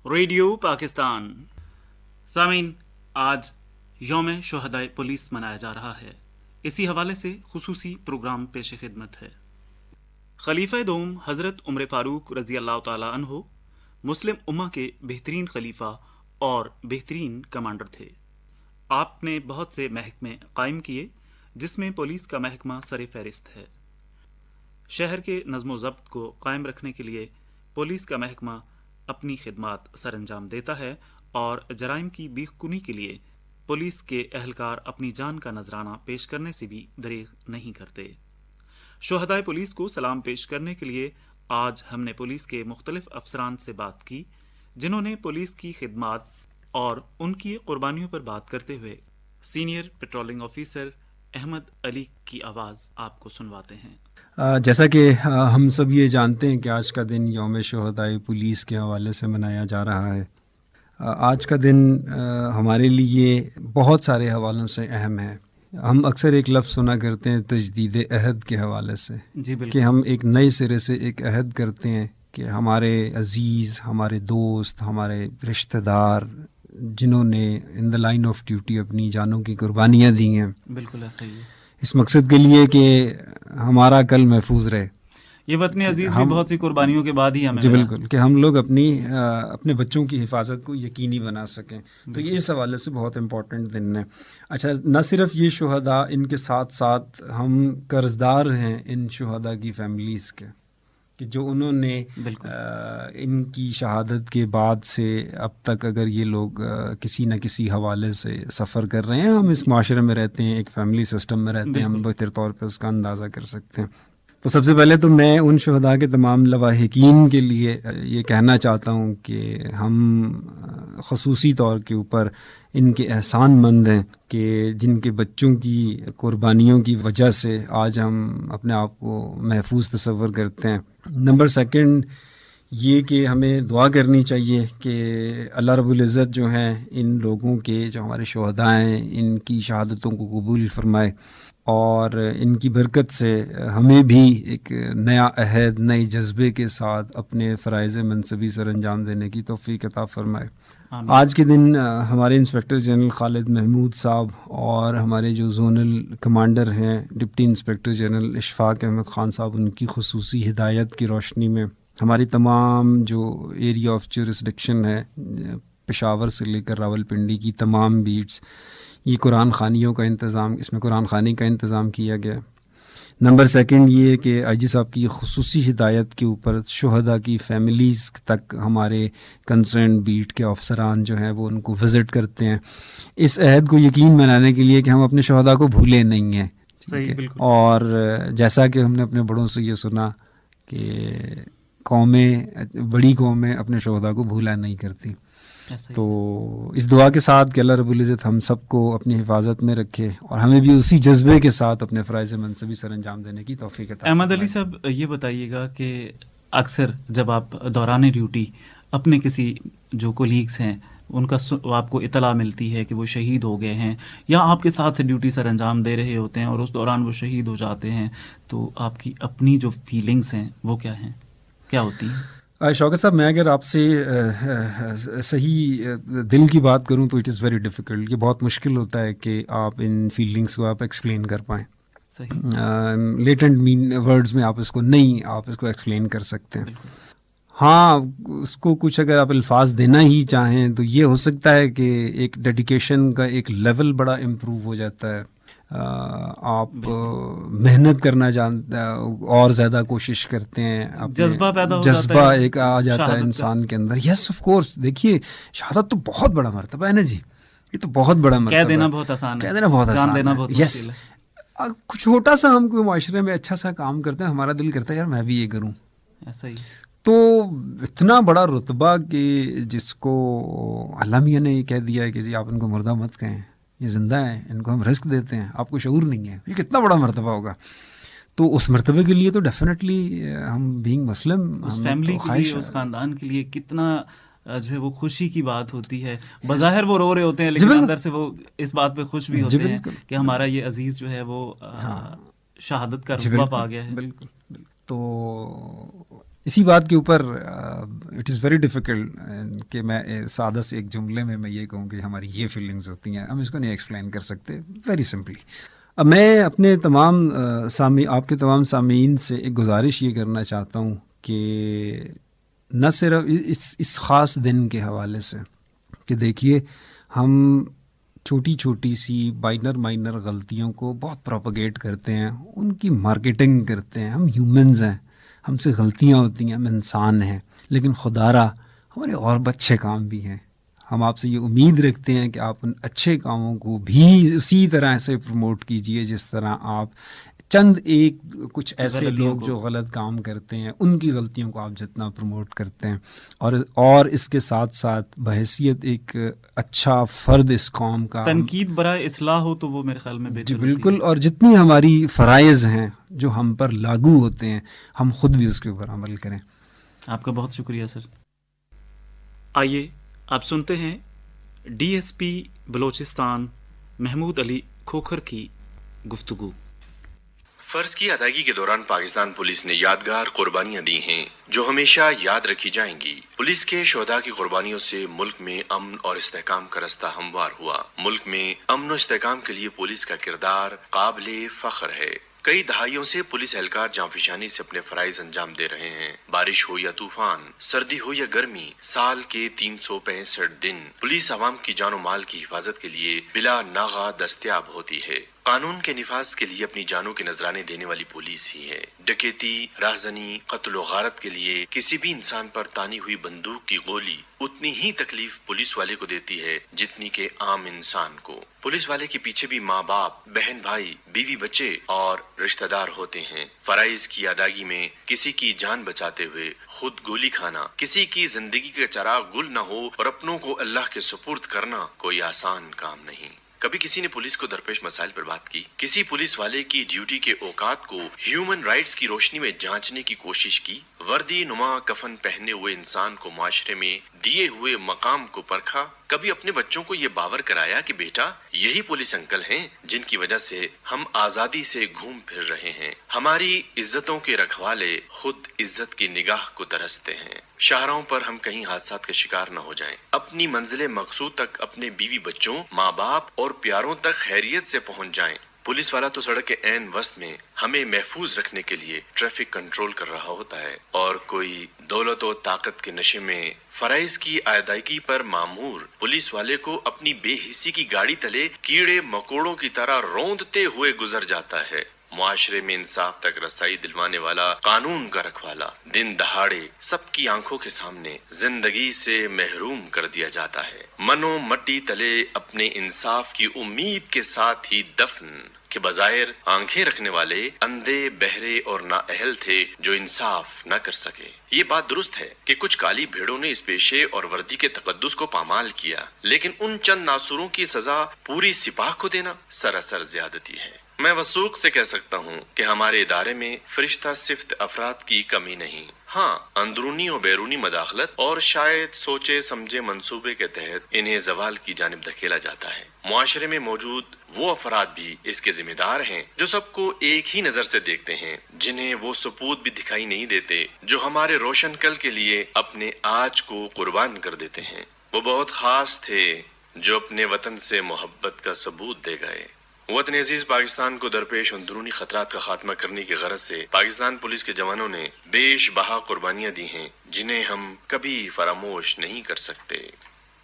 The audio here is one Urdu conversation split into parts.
ریڈیو پاکستان سامعین، آج یوم شہدائے پولیس منایا جا رہا ہے۔ اسی حوالے سے خصوصی پروگرام پیش خدمت ہے۔ خلیفہ دوم حضرت عمر فاروق رضی اللہ تعالی عنہ مسلم امہ کے بہترین خلیفہ اور بہترین کمانڈر تھے۔ آپ نے بہت سے محکمے قائم کیے، جس میں پولیس کا محکمہ سر فہرست ہے۔ شہر کے نظم و ضبط کو قائم رکھنے کے لیے پولیس کا محکمہ اپنی خدمات سر انجام دیتا ہے، اور جرائم کی بیخ کنی کے لیے پولیس کے اہلکار اپنی جان کا نذرانہ پیش کرنے سے بھی دریغ نہیں کرتے۔ شہدائے پولیس کو سلام پیش کرنے کے لیے آج ہم نے پولیس کے مختلف افسران سے بات کی، جنہوں نے پولیس کی خدمات اور ان کی قربانیوں پر بات کرتے ہوئے سینئر پیٹرولنگ آفیسر احمد علی کی آواز آپ کو سنواتے ہیں۔ جیسا کہ ہم سب یہ جانتے ہیں کہ آج کا دن یوم شہدائے پولیس کے حوالے سے منایا جا رہا ہے۔ آج کا دن ہمارے لیے بہت سارے حوالوں سے اہم ہے۔ ہم اکثر ایک لفظ سنا کرتے ہیں تجدید عہد کے حوالے سے، جی بالکل، کہ ہم ایک نئے سرے سے ایک عہد کرتے ہیں کہ ہمارے عزیز، ہمارے دوست، ہمارے رشتہ دار جنہوں نے ان دا لائن آف ڈیوٹی اپنی جانوں کی قربانیاں دی ہیں، بالکل ایسا ہی ہے، اس مقصد کے لیے کہ ہمارا کل محفوظ رہے۔ یہ وطن عزیز بھی بہت سی قربانیوں کے بعد ہی ہمیں جی ملا۔ بالکل، کہ ہم لوگ اپنے بچوں کی حفاظت کو یقینی بنا سکیں، تو یہ اس حوالے سے بہت امپورٹنٹ دن ہے۔ اچھا، نہ صرف یہ شہداء، ان کے ساتھ ساتھ ہم قرضدار ہیں ان شہداء کی فیملیز کے، کہ جو انہوں نے ان کی شہادت کے بعد سے اب تک اگر یہ لوگ کسی نہ کسی حوالے سے سفر کر رہے ہیں، ہم اس معاشرے میں رہتے ہیں، ایک فیملی سسٹم میں رہتے ہیں، ہم بہتر طور پہ اس کا اندازہ کر سکتے ہیں۔ تو سب سے پہلے تو میں ان شہداء کے تمام لواحقین کے لیے یہ کہنا چاہتا ہوں کہ ہم خصوصی طور کے اوپر ان کے احسان مند ہیں کہ جن کے بچوں کی قربانیوں کی وجہ سے آج ہم اپنے آپ کو محفوظ تصور کرتے ہیں۔ نمبر سیکنڈ یہ کہ ہمیں دعا کرنی چاہیے کہ اللہ رب العزت جو ہیں ان لوگوں کے، جو ہمارے شہداء ہیں، ان کی شہادتوں کو قبول فرمائے، اور ان کی برکت سے ہمیں بھی ایک نیا عہد، نئے جذبے کے ساتھ اپنے فرائض منصبی سر انجام دینے کی توفیق عطا فرمائے۔ آج کے دن ہمارے انسپکٹر جنرل خالد محمود صاحب اور ہمارے جو زونل کمانڈر ہیں deputy inspector general Ashfaq Ahmed Khan صاحب، ان کی خصوصی ہدایت کی روشنی میں ہماری تمام جو ایریا آف جورسڈکشن ہے، پشاور سے لے کر راولپنڈی کی تمام بیٹس، یہ قرآن خوانیوں کا انتظام، اس میں قرآن خوانی کا انتظام کیا گیا۔ نمبر سیکنڈ یہ کہ آئی جی صاحب کی خصوصی ہدایت کے اوپر شہداء کی فیملیز تک ہمارے کنسرن بیٹ کے افسران جو ہیں وہ ان کو وزٹ کرتے ہیں، اس عہد کو یقین بنانے کے لیے کہ ہم اپنے شہداء کو بھولے نہیں ہیں۔ صحیح، بالکل۔ اور جیسا کہ ہم نے اپنے بڑوں سے یہ سنا کہ بڑی قومیں اپنے شہداء کو بھولا نہیں کرتی، تو اس دعا کے ساتھ کہ اللہ رب العزت ہم سب کو اپنی حفاظت میں رکھے اور ہمیں بھی اسی جذبے کے ساتھ اپنے فرائض منصبی سر انجام دینے کی توفیق عطا فرمائے۔ احمد علی صاحب، یہ بتائیے گا کہ اکثر جب آپ دوران ڈیوٹی اپنے کسی جو کولیگز ہیں ان کا آپ کو اطلاع ملتی ہے کہ وہ شہید ہو گئے ہیں، یا آپ کے ساتھ ڈیوٹی سر انجام دے رہے ہوتے ہیں اور اس دوران وہ شہید ہو جاتے ہیں، تو آپ کی اپنی جو فیلنگز ہیں وہ کیا ہیں، کیا ہوتی ہیں؟ شوکت صاحب، میں اگر آپ سے صحیح دل کی بات کروں تو اٹ از ویری ڈیفیکلٹ، یہ بہت مشکل ہوتا ہے کہ آپ ان فیلنگس کو آپ ایکسپلین کر پائیں۔ صحیح، لیٹنٹ ورڈز میں آپ اس کو ایکسپلین کر سکتے ہیں۔ ہاں، اس کو کچھ اگر آپ الفاظ دینا ہی چاہیں تو یہ ہو سکتا ہے کہ ایک ڈیڈیکیشن کا ایک لیول بڑا امپروو ہو جاتا ہے، آپ محنت کرنا جانتے ہیں اور زیادہ کوشش کرتے ہیں، جذبہ پیدا ہو جذبہ ایک آ جاتا ہے انسان کے اندر۔ یس آف کورس، دیکھیے شہادت تو بہت بڑا مرتبہ ہے نا جی، یہ تو بہت بڑا مرتبہ ہے، کہہ دینا بہت آسان ہے، کہہ دینا بہت آسان ہے۔ یس، کچھ چھوٹا سا ہم کوئی معاشرے میں اچھا سا کام کرتے ہیں، ہمارا دل کرتا ہے یار میں بھی یہ کروں، ایسا ہی۔ تو اتنا بڑا رتبہ کہ جس کو اللہ میاں نے یہ کہہ دیا ہے کہ جی آپ ان کو مردہ مت کہیں، یہ زندہ ہیں، ان کو ہم رزق دیتے ہیں، آپ کو شعور نہیں ہے، یہ کتنا بڑا مرتبہ ہوگا۔ تو اس مرتبے کے لیے تو ڈیفینیٹلی ہم بینگ مسلم، اس فیملی کے لیے، اس خاندان کے لیے کتنا جو ہے وہ خوشی کی بات ہوتی ہے۔ بظاہر وہ رو رہے ہوتے ہیں لیکن اندر سے وہ اس بات پہ خوش بھی ہوتے ہیں کہ ہمارا یہ عزیز جو ہے وہ شہادت کا رتبہ پا گیا ہے۔ بالکل۔ تو اسی بات کے اوپر اٹ از ویری ڈیفیکلٹ کہ میں سادہ سے ایک جملے میں یہ کہوں کہ ہماری یہ فیلنگز ہوتی ہیں، ہم اس کو نہیں ایکسپلین کر سکتے ویری سمپلی. اب میں اپنے تمام آپ کے تمام سامعین سے ایک گزارش یہ کرنا چاہتا ہوں کہ نہ صرف اس خاص دن کے حوالے سے کہ دیکھیے ہم چھوٹی چھوٹی سی مائنر غلطیوں کو بہت پروپیگیٹ کرتے ہیں، ان کی مارکیٹنگ کرتے ہیں. ہم ہیومنز ہیں، ہم سے غلطیاں ہوتی ہیں، ہم انسان ہیں، لیکن خدا را ہمارے اور اچھے کام بھی ہیں. ہم آپ سے یہ امید رکھتے ہیں کہ آپ ان اچھے کاموں کو بھی اسی طرح سے پروموٹ کیجئے جس طرح آپ چند ایک کچھ ایسے لوگ جو غلط کام کرتے ہیں ان کی غلطیوں کو آپ جتنا پروموٹ کرتے ہیں، اور اس کے ساتھ ساتھ بحیثیت ایک اچھا فرد اس قوم کا تنقید برائے اصلاح ہو تو وہ میرے خیال میں بہتر جی ہوتی بالکل. ہے. اور جتنی ہماری فرائض ہیں جو ہم پر لاگو ہوتے ہیں ہم خود بھی اس کے اوپر عمل کریں. آپ کا بہت شکریہ سر. آئیے آپ سنتے ہیں D S P Balochistan Mahmood Ali Khokhar کی گفتگو. فرض کی ادائیگی کے دوران پاکستان پولیس نے یادگار قربانیاں دی ہیں جو ہمیشہ یاد رکھی جائیں گی. پولیس کے شہداء کی قربانیوں سے ملک میں امن اور استحکام کا رستہ ہموار ہوا. ملک میں امن و استحکام کے لیے پولیس کا کردار قابل فخر ہے. کئی دہائیوں سے پولیس اہلکار جانفشانی سے اپنے فرائض انجام دے رہے ہیں. بارش ہو یا طوفان، سردی ہو یا گرمی، سال کے 365 دن پولیس عوام کی جان و مال کی حفاظت کے لیے بلا ناغہ دستیاب ہوتی ہے. قانون کے نفاذ کے لیے اپنی جانوں کے نذرانے دینے والی پولیس ہی ہے. ڈکیتی، راہزنی، قتل و غارت کے لیے کسی بھی انسان پر تانی ہوئی بندوق کی گولی اتنی ہی تکلیف پولیس والے کو دیتی ہے جتنی کہ عام انسان کو. پولیس والے کے پیچھے بھی ماں باپ، بہن بھائی، بیوی بچے اور رشتہ دار ہوتے ہیں. فرائض کی ادائیگی میں کسی کی جان بچاتے ہوئے خود گولی کھانا، کسی کی زندگی کا چراغ گل نہ ہو اور اپنوں کو اللہ کے سپرد کرنا کوئی آسان کام نہیں. کبھی کسی نے پولیس کو درپیش مسائل پر بات کی؟ کسی پولیس والے کی ڈیوٹی کے اوقات کو ہیومن رائٹس کی روشنی میں جانچنے کی کوشش کی؟ وردی نما کفن پہنے ہوئے انسان کو معاشرے میں دیے ہوئے مقام کو پرکھا؟ کبھی اپنے بچوں کو یہ باور کرایا کہ بیٹا یہی پولیس انکل ہیں جن کی وجہ سے ہم آزادی سے گھوم پھر رہے ہیں. ہماری عزتوں کے رکھوالے خود عزت کی نگاہ کو ترستے ہیں. شاہراہوں پر ہم کہیں حادثات کا شکار نہ ہو جائیں. اپنی منزل مقصود تک اپنے بیوی بچوں، ماں باپ اور پیاروں تک خیریت سے پہنچ جائیں. پولیس والا تو سڑک کے عین وسط میں ہمیں محفوظ رکھنے کے لیے ٹریفک کنٹرول کر رہا ہوتا ہے، اور کوئی دولت و طاقت کے نشے میں فرائض کی ادائیگی پر مامور پولیس والے کو اپنی بے حسی کی گاڑی تلے کیڑے مکوڑوں کی طرح روندتے ہوئے گزر جاتا ہے. معاشرے میں انصاف تک رسائی دلوانے والا قانون کا رکھوالا دن دہاڑے سب کی آنکھوں کے سامنے زندگی سے محروم کر دیا جاتا ہے. منو مٹی تلے اپنے انصاف کی امید کے ساتھ ہی دفن کہ بظاہر آنکھیں رکھنے والے اندھے، بہرے اور نااہل تھے جو انصاف نہ کر سکے. یہ بات درست ہے کہ کچھ کالی بھیڑوں نے اس پیشے اور وردی کے تقدس کو پامال کیا، لیکن ان چند ناصوروں کی سزا پوری سپاہ کو دینا سراسر زیادتی ہے. میں وثوق سے کہہ سکتا ہوں کہ ہمارے ادارے میں فرشتہ صفت افراد کی کمی نہیں. ہاں، اندرونی اور بیرونی مداخلت اور شاید سوچے سمجھے منصوبے کے تحت انہیں زوال کی جانب دھکیلا جاتا ہے. معاشرے میں موجود وہ افراد بھی اس کے ذمہ دار ہیں جو سب کو ایک ہی نظر سے دیکھتے ہیں، جنہیں وہ سپوت بھی دکھائی نہیں دیتے جو ہمارے روشن کل کے لیے اپنے آج کو قربان کر دیتے ہیں. وہ بہت خاص تھے جو اپنے وطن سے محبت کا ثبوت دے گئے. وطن عزیز پاکستان کو درپیش اندرونی خطرات کا خاتمہ کرنے کی غرض سے پاکستان پولیس کے جوانوں نے بیش بہا قربانیاں دی ہیں جنہیں ہم کبھی فراموش نہیں کر سکتے.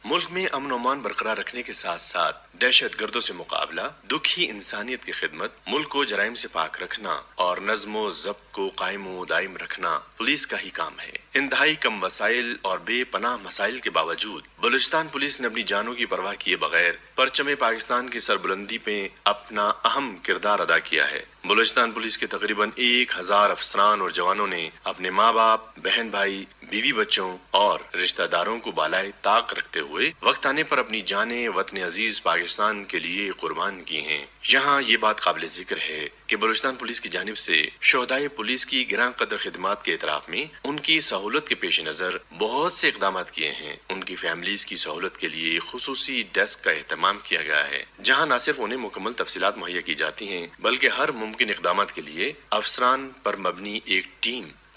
ملک میں امن و امان برقرار رکھنے کے ساتھ ساتھ دہشت گردوں سے مقابلہ، دکھی انسانیت کی خدمت، ملک کو جرائم سے پاک رکھنا اور نظم و ضبط کو قائم و دائم رکھنا پولیس کا ہی کام ہے. انتہائی کم وسائل اور بے پناہ مسائل کے باوجود بلوچستان پولیس نے اپنی جانوں کی پرواہ کیے بغیر پرچم پاکستان کی سربلندی پہ اپنا اہم کردار ادا کیا ہے. بلوچستان پولیس کے تقریباً 1000 افسران اور جوانوں نے اپنے ماں باپ، بہن بھائی، بیوی بچوں اور رشتہ داروں کو بالائے طاق رکھتے ہوئے وقت آنے پر اپنی جانیں وطن عزیز پاکستان کے لیے قربان کی ہیں. یہاں یہ بات قابل ذکر ہے کہ بلوچستان پولیس کی جانب سے شہدائے پولیس کی گراں قدر خدمات کے اعتراف میں ان کی سہولت کے پیش نظر بہت سے اقدامات کیے ہیں. ان کی فیملیز کی سہولت کے لیے خصوصی ڈیسک کا اہتمام کیا گیا ہے جہاں نہ صرف انہیں مکمل تفصیلات مہیا کی جاتی ہیں بلکہ ہر ممکن اقدامات کے لیے افسران پر مبنی ایک ٹیم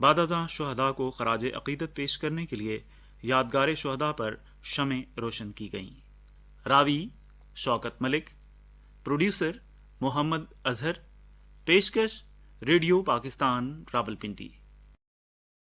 بعد ازاں شہداء کو خراج عقیدت پیش کرنے کے لیے یادگار شہداء پر شمع روشن کی گئیں. راوی شوکت ملک، پروڈیوسر محمد اظہر، پیشکش ریڈیو پاکستان راولپنڈی.